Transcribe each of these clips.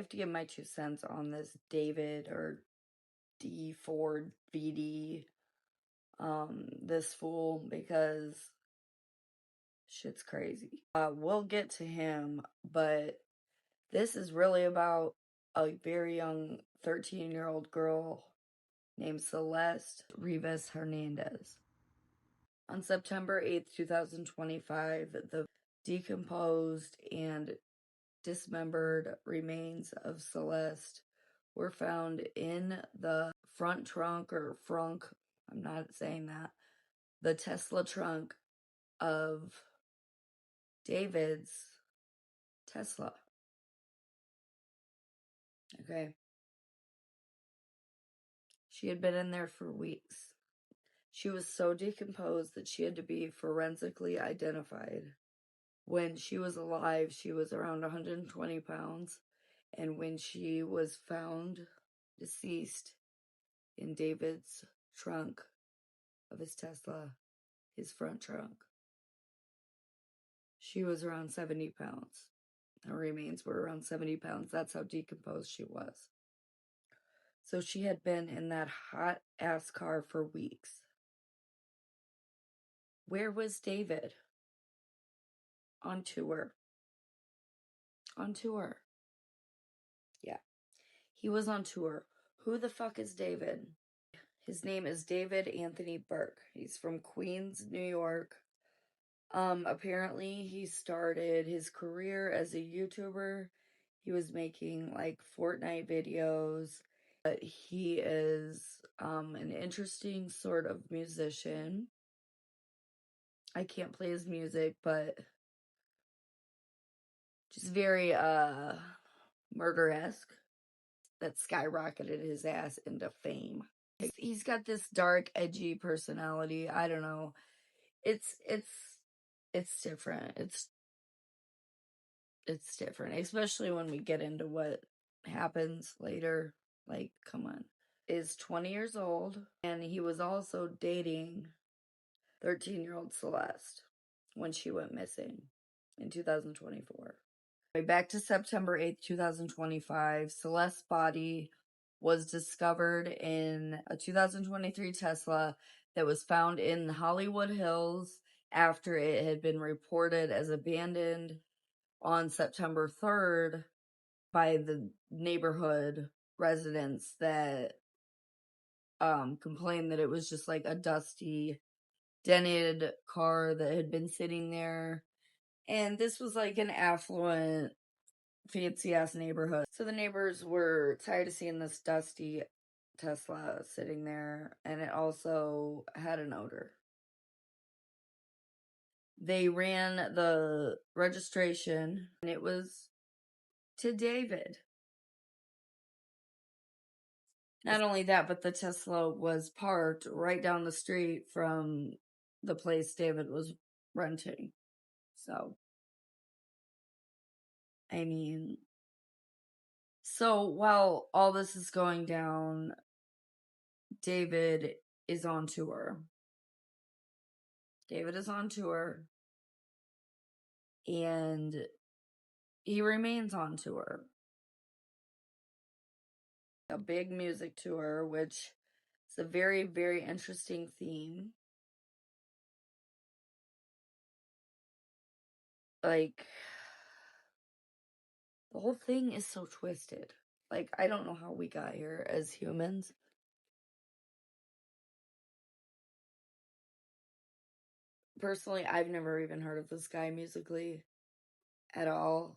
have to give my 2 cents on this David or D4VD, this fool, because shit's crazy. We'll get to him, but this is really about a very young 13-year-old girl named Celeste Rivas Hernandez. On September 8th, 2025, the decomposed and dismembered remains of Celeste were found in the front trunk or frunk, I'm not saying that, the Tesla trunk of David's Tesla. Okay. She had been in there for weeks. She was so decomposed that she had to be forensically identified. When she was alive, she was around 120 pounds. And when she was found deceased in David's trunk of his Tesla, his front trunk, she was around 70 pounds. Her remains were around 70 pounds. That's how decomposed she was. So she had been in that hot-ass car for weeks. Where was David? On tour. On tour. Yeah. He was on tour. Who the fuck is David? His name is David Anthony Burke. He's from Queens, New York. Apparently he started his career as a YouTuber. He was making like Fortnite videos. But he is an interesting sort of musician. I can't play his music, but just very murder-esque. That skyrocketed his ass into fame. He's got this dark, edgy personality. I don't know. It's different. It's different, especially when we get into what happens later. Like, come on. Is 20 years old, and he was also dating 13-year-old Celeste when she went missing in 2024. Back to September 8th, 2025, Celeste's body was discovered in a 2023 Tesla that was found in Hollywood Hills after it had been reported as abandoned on September 3rd by the neighborhood residents that complained that it was just like a dusty, dented car that had been sitting there. And this was like an affluent, fancy-ass neighborhood. So the neighbors were tired of seeing this dusty Tesla sitting there, and it also had an odor. They ran the registration, and it was to David. Not only that, but the Tesla was parked right down the street from the place David was renting. So, I mean, so while all this is going down, David is on tour. David is on tour. And he remains on tour. A big music tour, which is a very, very interesting theme. Like, the whole thing is so twisted. Like, I don't know how we got here as humans. Personally, I've never even heard of this guy musically at all.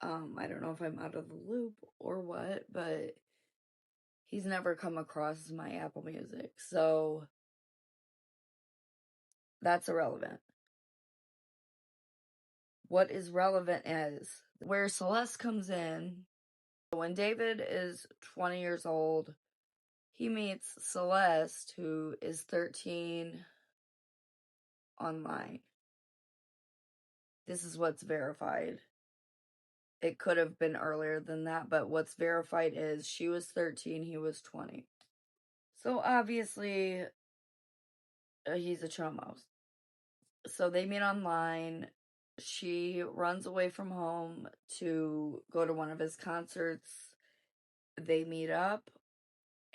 I don't know if I'm out of the loop or what, but he's never come across my Apple Music, so that's irrelevant. What is relevant is where Celeste comes in. When David is 20 years old, he meets Celeste, who is 13, online. This is what's verified. It could have been earlier than that, but what's verified is she was 13, he was 20. So obviously, he's a chomo. So they meet online. she runs away from home to go to one of his concerts. They meet up,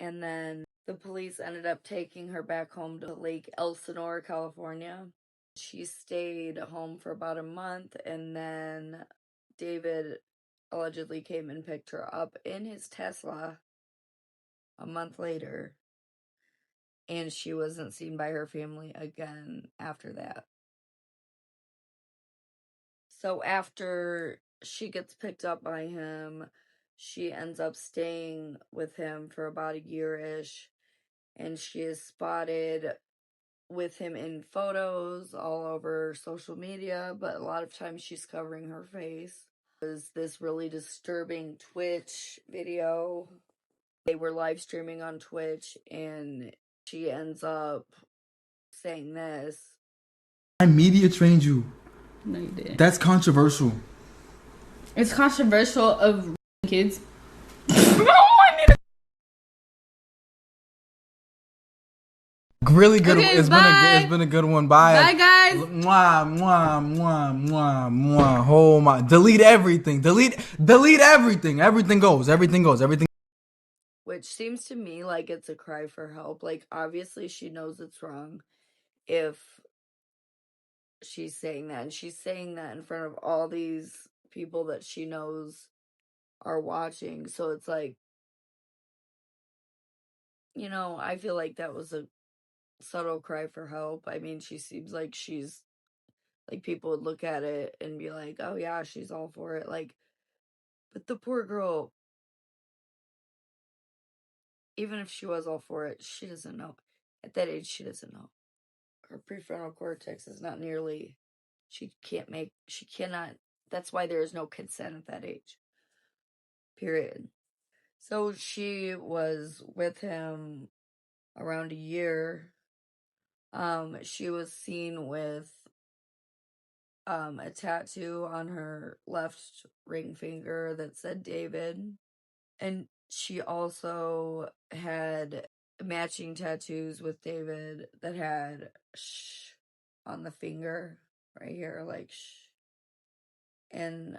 and then the police ended up taking her back home to Lake Elsinore, California. She stayed home for about a month, and then David allegedly came and picked her up in his Tesla a month later, and she wasn't seen by her family again after that. So after she gets picked up by him, she ends up staying with him for about a year-ish, and she is spotted with him in photos all over social media, but a lot of times she's covering her face. There's this really disturbing Twitch video. They were live streaming on Twitch, and she ends up saying this. I media trained you. No, you didn't. That's controversial. It's controversial of kids. Really good. Okay, it's been a good one. Bye. Bye, guys. Mwah, mwah, mwah, mwah, mwah. Oh my! Delete everything. Delete everything. Everything goes. Which seems to me like it's a cry for help. Like, obviously she knows it's wrong if she's saying that. And she's saying that in front of all these people that she knows are watching. So it's like, you know, I feel like that was a subtle cry for help. I mean, she seems like she's, like, people would look at it and be like, oh yeah, she's all for it. Like, but the poor girl, even if she was all for it, she doesn't know. At that age, she doesn't know. Her prefrontal cortex is not nearly, she cannot, that's why there is no consent at that age. Period. So she was with him around a year. She was seen with a tattoo on her left ring finger that said David. And she also had matching tattoos with David that had shh on the finger right here, like shh. And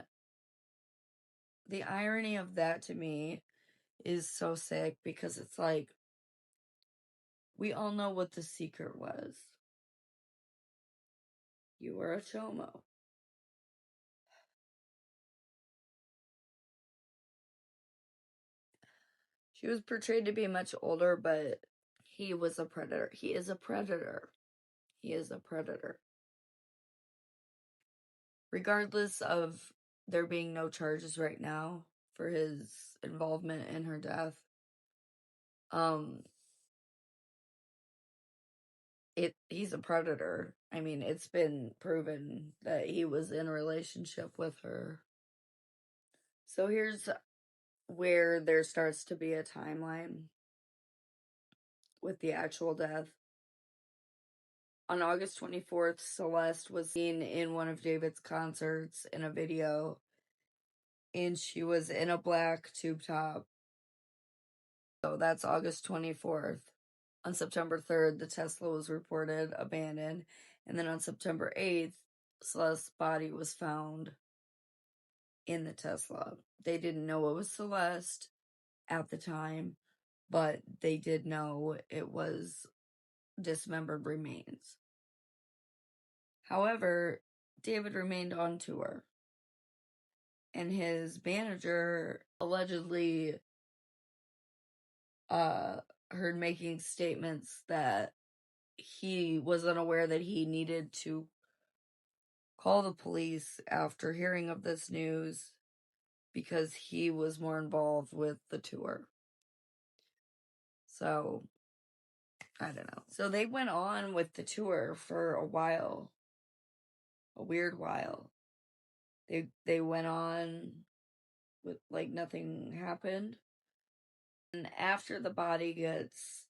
the irony of that to me is so sick, because it's like, we all know what the secret was. You were a chomo. She was portrayed to be much older, but he was a predator. He is a predator. He is a predator. Regardless of there being no charges right now for his involvement in her death, he's a predator. I mean, it's been proven that he was in a relationship with her. So here's where there starts to be a timeline with the actual death. On August 24th, Celeste was seen in one of David's concerts in a video, and she was in a black tube top. So that's August 24th. On September 3rd, the Tesla was reported abandoned, and then on September 8th, Celeste's body was found in the Tesla. They didn't know it was Celeste at the time, but they did know it was dismembered remains. However, David remained on tour, and his manager allegedly heard making statements that he was unaware that he needed to call the police after hearing of this news, because he was more involved with the tour. So, I don't know. So they went on with the tour for a while. A weird while. They went on with like nothing happened. And after the body gets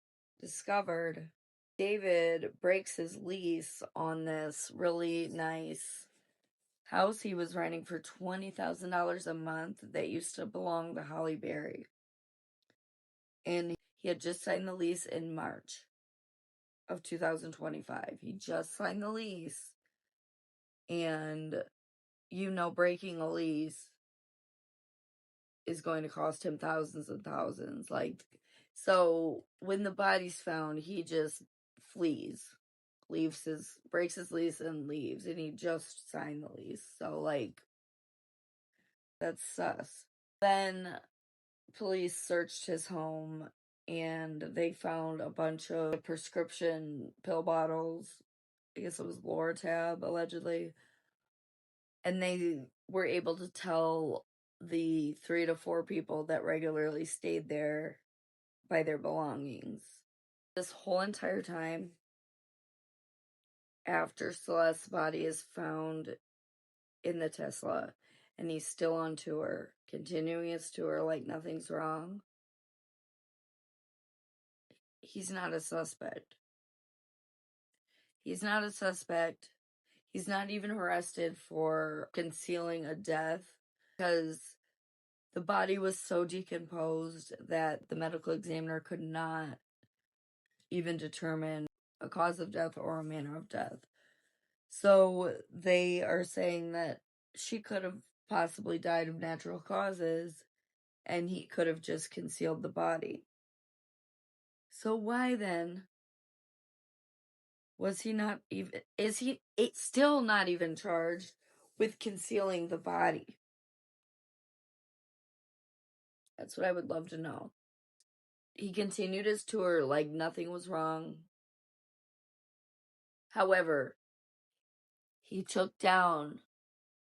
discovered, David breaks his lease on this really nice house he was renting for $20,000 a month that used to belong to Holly Berry. And he had just signed the lease in March of 2025. He just signed the lease, and breaking a lease is going to cost him thousands and thousands. Like, so when the body's found, he just flees, breaks his lease and leaves, and he just signed the lease. So, like, that's sus. Then police searched his home, and they found a bunch of prescription pill bottles. I guess it was Loratab, allegedly. And they were able to tell the 3 to 4 people that regularly stayed there by their belongings. This whole entire time, after Celeste's body is found in the Tesla, and he's still on tour, continuing his tour like nothing's wrong, he's not a suspect. He's not a suspect. He's not even arrested for concealing a death, because the body was so decomposed that the medical examiner could not even determine a cause of death or a manner of death. So they are saying that she could have possibly died of natural causes, and he could have just concealed the body. So why then was he not even, it's still not even charged with concealing the body? That's what I would love to know. He continued his tour like nothing was wrong. However, he took down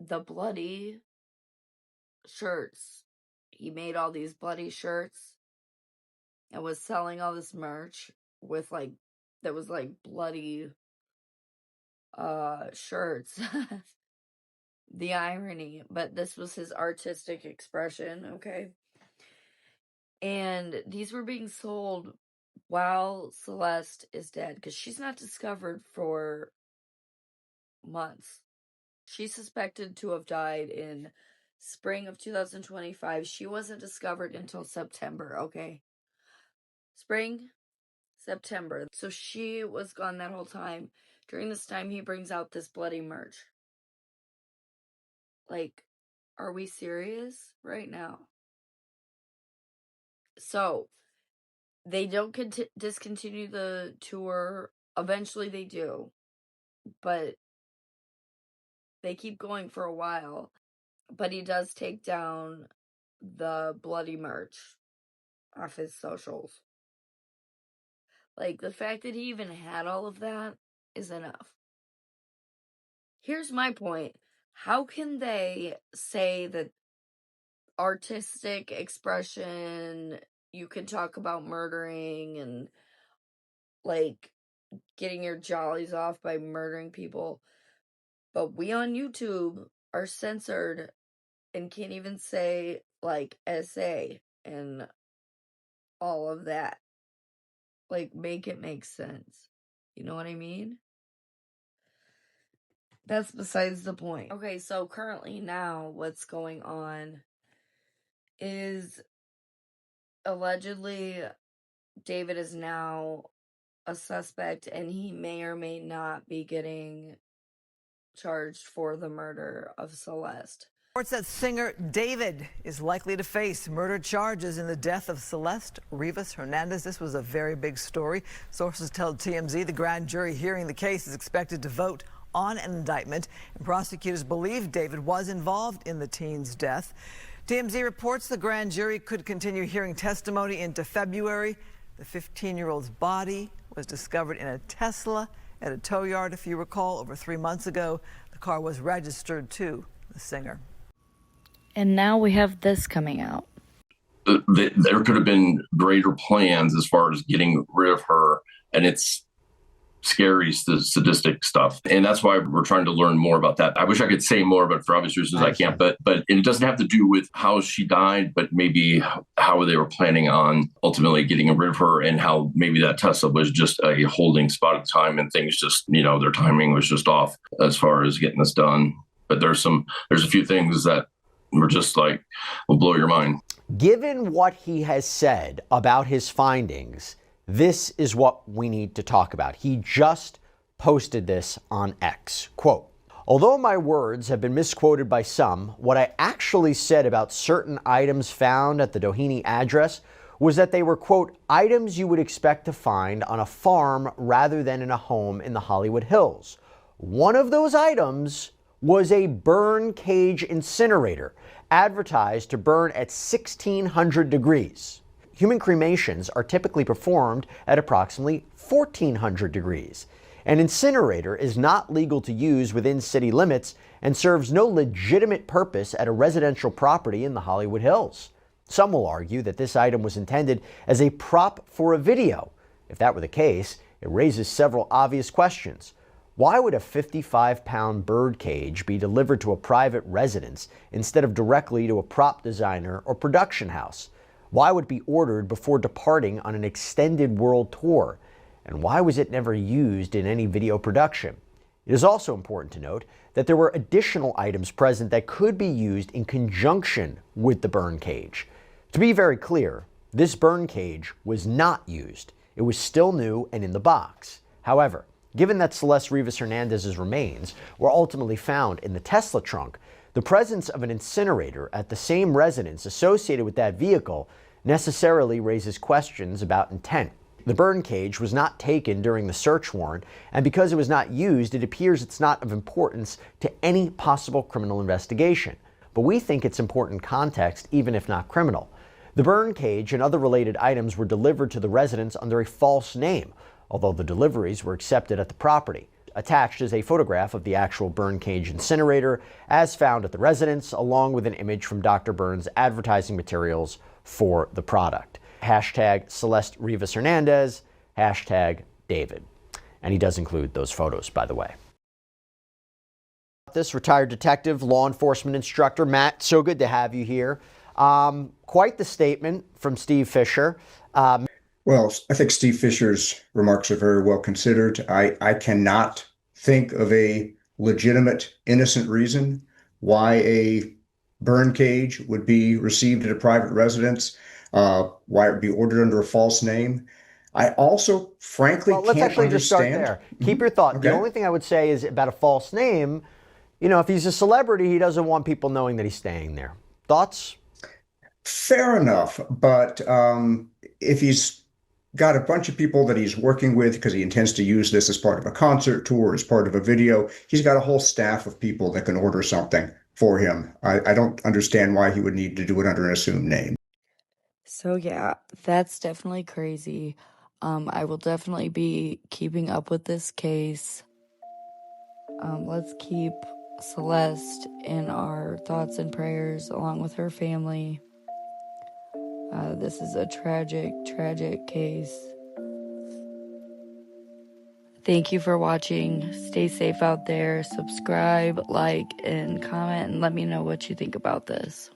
the bloody shirts. He made all these bloody shirts and was selling all this merch with that was bloody shirts. The irony, but this was his artistic expression, okay? And these were being sold while Celeste is dead, because she's not discovered for months. She's suspected to have died in spring of 2025. She wasn't discovered until September, okay? Spring, September. So she was gone that whole time. During this time, he brings out this bloody merch. Like, are we serious right now? So, they don't discontinue the tour. Eventually they do. But they keep going for a while. But he does take down the bloody merch off his socials. Like, the fact that he even had all of that is enough. Here's my point. How can they say that artistic expression, you can talk about murdering and, like, getting your jollies off by murdering people, but we on YouTube are censored and can't even say, like, SA and all of that? Like, make it make sense. You know what I mean? That's besides the point. Okay, so currently now what's going on is allegedly David is now a suspect, and he may or may not be getting charged for the murder of Celeste. Reports that singer David is likely to face murder charges in the death of Celeste Rivas Hernandez. This was a very big story. Sources tell TMZ the grand jury hearing the case is expected to vote on an indictment, and prosecutors believe David was involved in the teen's death. TMZ reports the grand jury could continue hearing testimony into February. The 15-year-old's body was discovered in a Tesla at a tow yard, if you recall, over 3 months ago. The car was registered to the singer. And now we have this coming out. There could have been greater plans as far as getting rid of her, and it's scary, sadistic stuff. And that's why we're trying to learn more about that. I wish I could say more, but for obvious reasons I can't. But it doesn't have to do with how she died, but maybe how they were planning on ultimately getting rid of her, and how maybe that Tesla was just a holding spot at the time, and things just, their timing was just off as far as getting this done. But there's a few things that were just like, will blow your mind. Given what he has said about his findings, this is what we need to talk about. He just posted this on X. Quote, Although my words have been misquoted by some, what I actually said about certain items found at the Doheny address was that they were, quote, items you would expect to find on a farm rather than in a home in the Hollywood Hills. One of those items was a burn cage incinerator, advertised to burn at 1,600 degrees. Human cremations are typically performed at approximately 1,400 degrees. An incinerator is not legal to use within city limits and serves no legitimate purpose at a residential property in the Hollywood Hills. Some will argue that this item was intended as a prop for a video. If that were the case, it raises several obvious questions. Why would a 55-pound bird cage be delivered to a private residence instead of directly to a prop designer or production house? Why would it be ordered before departing on an extended world tour? And why was it never used in any video production? It is also important to note that there were additional items present that could be used in conjunction with the burn cage. To be very clear, this burn cage was not used. It was still new and in the box. However, given that Celeste Rivas Hernandez's remains were ultimately found in the Tesla trunk, the presence of an incinerator at the same residence associated with that vehicle necessarily raises questions about intent. The burn cage was not taken during the search warrant, and because it was not used, it appears it's not of importance to any possible criminal investigation. But we think it's important context, even if not criminal. The burn cage and other related items were delivered to the residence under a false name, although the deliveries were accepted at the property. Attached is a photograph of the actual burn cage incinerator as found at the residence, along with an image from Dr. Burns' advertising materials for the product. Hashtag Celeste Rivas Hernandez, hashtag David. And he does include those photos, by the way. This retired detective, law enforcement instructor, Matt, so good to have you here. Quite the statement from Steve Fisher. Well, I think Steve Fisher's remarks are very well considered. I cannot think of a legitimate, innocent reason why a burn cage would be received at a private residence, why it would be ordered under a false name. I also, frankly, let's can't actually understand. Just start there. Keep your thought. Okay. The only thing I would say is about a false name, you know, if he's a celebrity, he doesn't want people knowing that he's staying there. Thoughts? Fair enough. But if he's got a bunch of people that he's working with because he intends to use this as part of a concert tour, as part of a video, he's got a whole staff of people that can order something for him. I don't understand why he would need to do it under an assumed name. So yeah, that's definitely crazy. I will definitely be keeping up with this case. Let's keep Celeste in our thoughts and prayers along with her family. This is a tragic, tragic case. Thank you for watching. Stay safe out there. Subscribe, like, and comment, and let me know what you think about this.